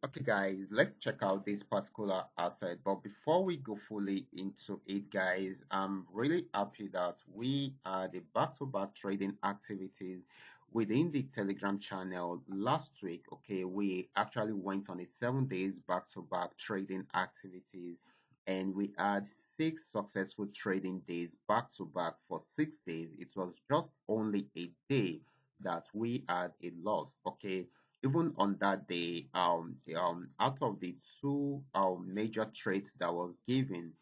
Okay, guys, let's check out this particular asset. But before we go fully into it, guys, I'm really happy that we are the back-to-back trading activities within the Telegram channel last week. Okay, we actually went on a 7 days back-to-back trading activities, and we had 6 successful trading days back-to-back for 6 days. It was just only a day that we had a loss. Okay, even on that day, out of the two major trades that was given,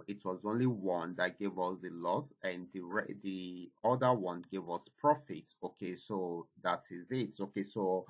it was only one that gave us the loss, and the other one gave us profits. Okay, so that is it. Okay, so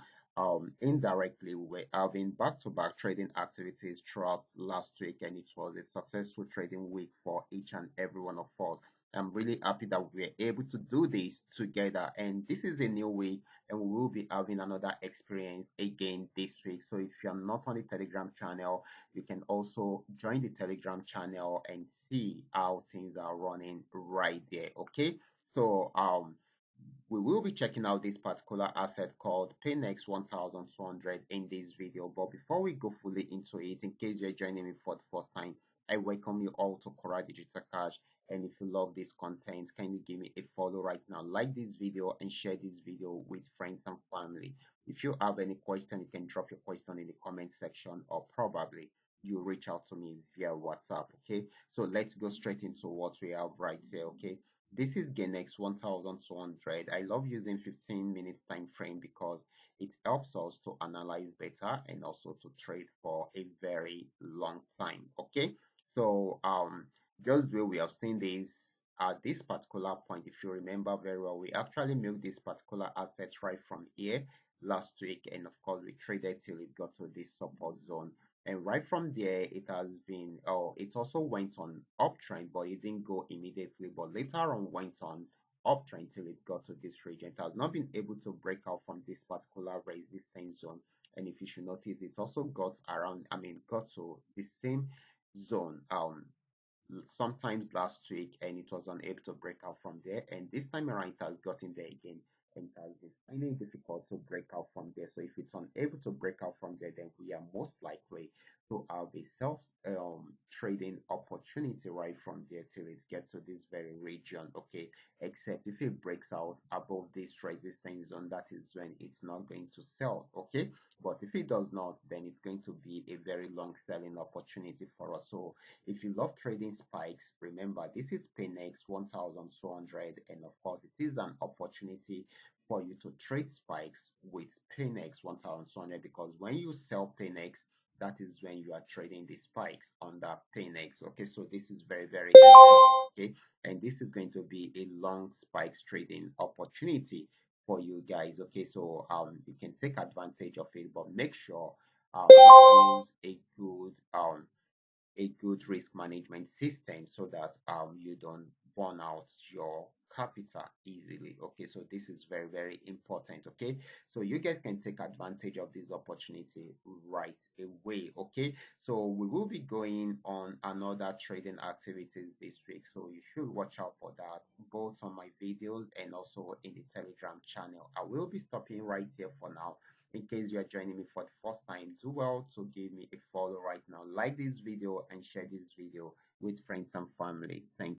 indirectly we're having back-to-back trading activities throughout last week, and it was a successful trading week for each and every one of us. I'm really happy that we're able to do this together, and this is a new week, and we will be having another experience again this week. So if you're not on the Telegram channel, you can also join the Telegram channel and see how things are running right there. Okay, so we will be checking out this particular asset called Paynex 1200 in this video. But before we go fully into it, in case you're joining me for the first time, I welcome you all to Qora Digital Cash. And if you love this content, kindly give me a follow right now, like this video, and share this video with friends and family. If you have any question, you can drop your question in the comment section, or probably you reach out to me via WhatsApp. Okay, so let's go straight into what we have right here. Okay, this is Ganex 1200. I love using 15 minutes time frame because it helps us to analyze better and also to trade for a very long time. Okay, so just the way we have seen this at this particular point, if you remember very well, we actually milked this particular asset right from here last week, and of course we traded till it got to this support zone, and right from there it has been, oh, it also went on uptrend, but it didn't go immediately, but later on went on uptrend till it got to this region. It has not been able to break out from this particular resistance zone, and if you should notice, it also got around, got to the same zone sometimes last week, and it was unable to break out from there, and this time around it has gotten there again, and it has been finding it difficult to break out from there. So if it's unable to break out from there, then we are most likely to have a self trading opportunity right from there till it gets to this very region. Okay, except if it breaks out above this resistance zone, that is when it's not going to sell. Okay, but if it does not, then it's going to be a very long selling opportunity for us. So if you love trading spikes, remember this is Paynex 1200, and of course it is an opportunity for you to trade spikes with Paynex 1200, because when you sell Paynex, that is when you are trading the spikes under Paynex. Okay, so this is very, very important. Okay, and this is going to be a long spikes trading opportunity for you guys. Okay, so you can take advantage of it, but make sure you use a good risk management system so that you don't burn out your capital easily. Okay, so this is very, very important. Okay, so you guys can take advantage of this opportunity right away. Okay, so we will be going on another trading activities this week, so you should watch out for that both on my videos and also in the Telegram channel. I will be stopping right here for now. In case you are joining me for the first time, do well to give me a follow right now, like this video, and share this video with friends and family. Thank you.